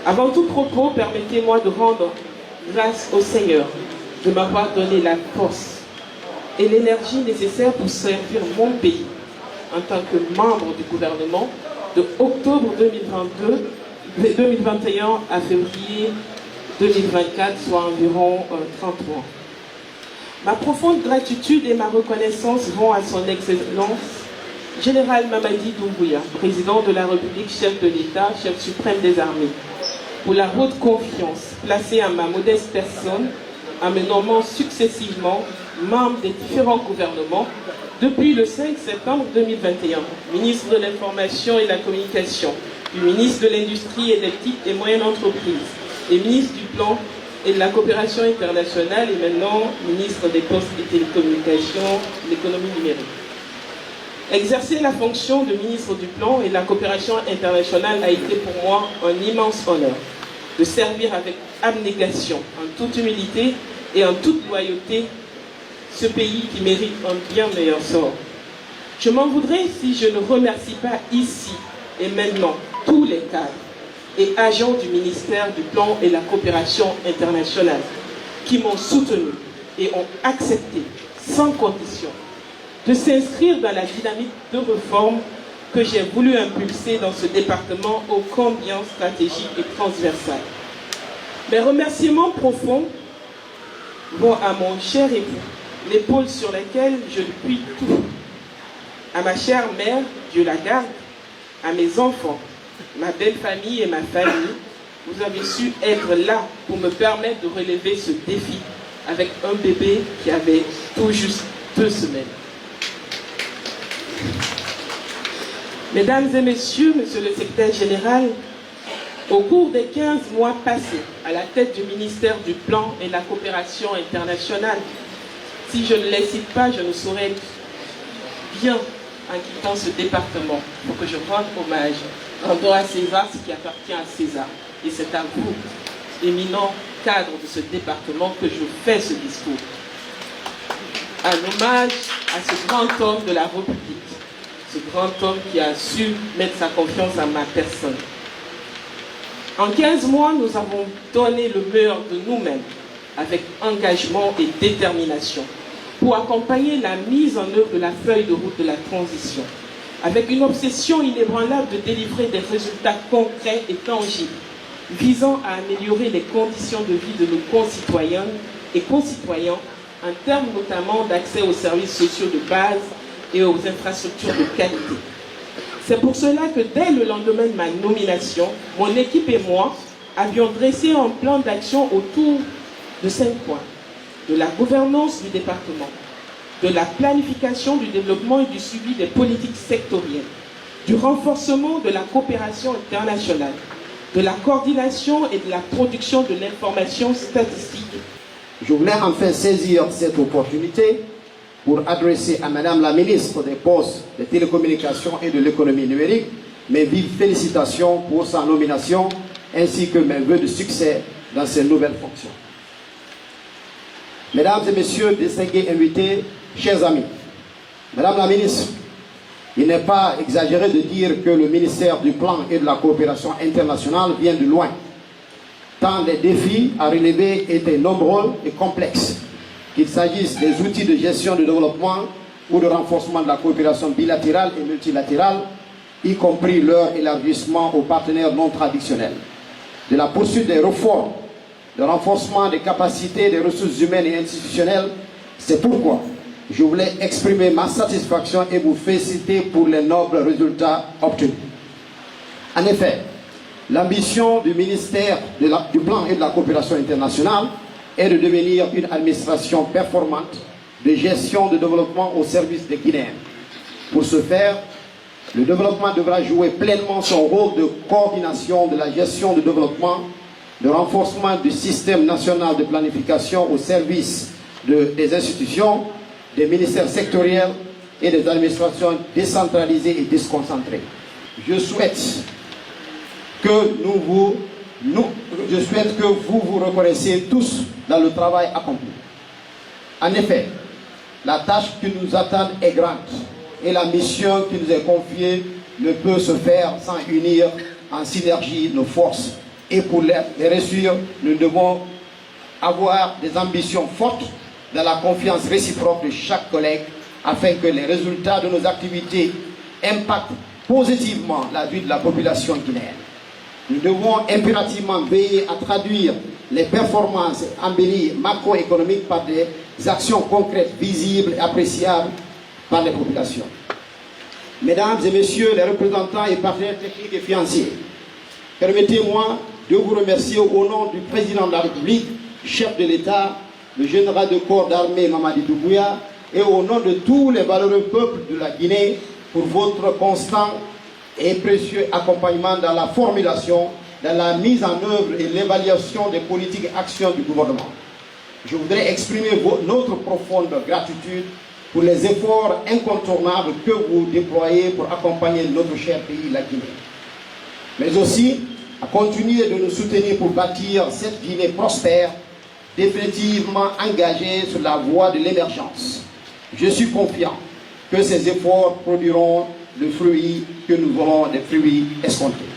Avant tout propos, permettez-moi de rendre grâce au Seigneur de m'avoir donné la force et l'énergie nécessaire pour servir mon pays en tant que membre du gouvernement de octobre 2021 à février 2024, soit environ 30 mois. Ma profonde gratitude et ma reconnaissance vont à son Excellence Général Mamadi Doumbouya, président de la République, chef de l'État, chef suprême des armées, pour la haute confiance placée à ma modeste personne en me nommant successivement membre des différents gouvernements depuis le 5 septembre 2021, ministre de l'Information et de la Communication, puis ministre de l'Industrie et des petites et moyennes entreprises, et ministre du Plan et de la Coopération internationale, et maintenant ministre des Postes et Télécommunications, de l'économie numérique. Exercer la fonction de ministre du Plan et de la Coopération internationale a été pour moi un immense honneur de servir avec abnégation, en toute humilité et en toute loyauté ce pays qui mérite un bien meilleur sort. Je m'en voudrais si je ne remercie pas ici et maintenant tous les cadres et agents du ministère du Plan et de la Coopération internationale qui m'ont soutenu et ont accepté sans condition de s'inscrire dans la dynamique de réforme que j'ai voulu impulser dans ce département ô combien stratégique et transversal. Mes remerciements profonds vont à mon cher époux, l'épaule sur laquelle je puis tout, à ma chère mère, Dieu la garde, à mes enfants, ma belle famille et ma famille. Vous avez su être là pour me permettre de relever ce défi avec un bébé qui avait tout juste 2 semaines. Mesdames et messieurs, monsieur le secrétaire général, au cours des 15 mois passés à la tête du ministère du Plan et de la Coopération internationale, si je ne les cite pas, je ne saurais bien en quittant ce département pour que je rende hommage. Rendons à César ce qui appartient à César. Et c'est à vous, éminent cadre de ce département, que je fais ce discours. Un hommage à ce grand homme de la République, ce grand homme qui a su mettre sa confiance en ma personne. En 15 mois, nous avons donné le meilleur de nous-mêmes avec engagement et détermination pour accompagner la mise en œuvre de la feuille de route de la transition, avec une obsession inébranlable de délivrer des résultats concrets et tangibles, visant à améliorer les conditions de vie de nos concitoyennes et concitoyens en termes notamment d'accès aux services sociaux de base et aux infrastructures de qualité. C'est pour cela que dès le lendemain de ma nomination, mon équipe et moi avions dressé un plan d'action autour de 5 points. De la gouvernance du département, de la planification du développement et du suivi des politiques sectorielles, du renforcement de la coopération internationale, de la coordination et de la production de l'information statistique. Je voulais enfin saisir cette opportunité pour adresser à Madame la ministre des Postes, des Télécommunications et de l'économie numérique mes vives félicitations pour sa nomination ainsi que mes vœux de succès dans ses nouvelles fonctions. Mesdames et messieurs, distingués invités, chers amis, Madame la ministre, il n'est pas exagéré de dire que le ministère du Plan et de la Coopération internationale vient de loin, tant les défis à relever étaient nombreux et complexes, qu'il s'agisse des outils de gestion du développement ou de renforcement de la coopération bilatérale et multilatérale, y compris leur élargissement aux partenaires non traditionnels, de la poursuite des réformes, le renforcement des capacités des ressources humaines et institutionnelles. C'est pourquoi je voulais exprimer ma satisfaction et vous féliciter pour les nobles résultats obtenus. En effet, l'ambition du ministère du Plan et de la Coopération internationale est de devenir une administration performante de gestion de développement au service des Guinéens. Pour ce faire, le développement devra jouer pleinement son rôle de coordination de la gestion du développement, de renforcement du système national de planification au service des institutions, des ministères sectoriels et des administrations décentralisées et déconcentrées. Je souhaite que vous vous reconnaissiez tous dans le travail accompli. En effet, la tâche qui nous attend est grande et la mission qui nous est confiée ne peut se faire sans unir en synergie nos forces Et pour les réussir, nous devons avoir des ambitions fortes dans la confiance réciproque de chaque collègue afin que les résultats de nos activités impactent positivement la vie de la population guinéenne. Nous devons impérativement veiller à traduire les performances embellies macroéconomiques par des actions concrètes, visibles et appréciables par les populations. Mesdames et messieurs les représentants et partenaires techniques et financiers, permettez-moi de vous remercier au nom du président de la République, chef de l'État, le général de corps d'armée Mamadi Doumbouya, et au nom de tous les valeureux peuples de la Guinée pour votre constant et précieux accompagnement dans la formulation, dans la mise en œuvre et l'évaluation des politiques et actions du gouvernement. Je voudrais exprimer notre profonde gratitude pour les efforts incontournables que vous déployez pour accompagner notre cher pays, la Guinée. Mais aussi à continuer de nous soutenir pour bâtir cette Guinée prospère, définitivement engagée sur la voie de l'émergence. Je suis confiant que ces efforts produiront le fruit que nous aurons des fruits escomptés.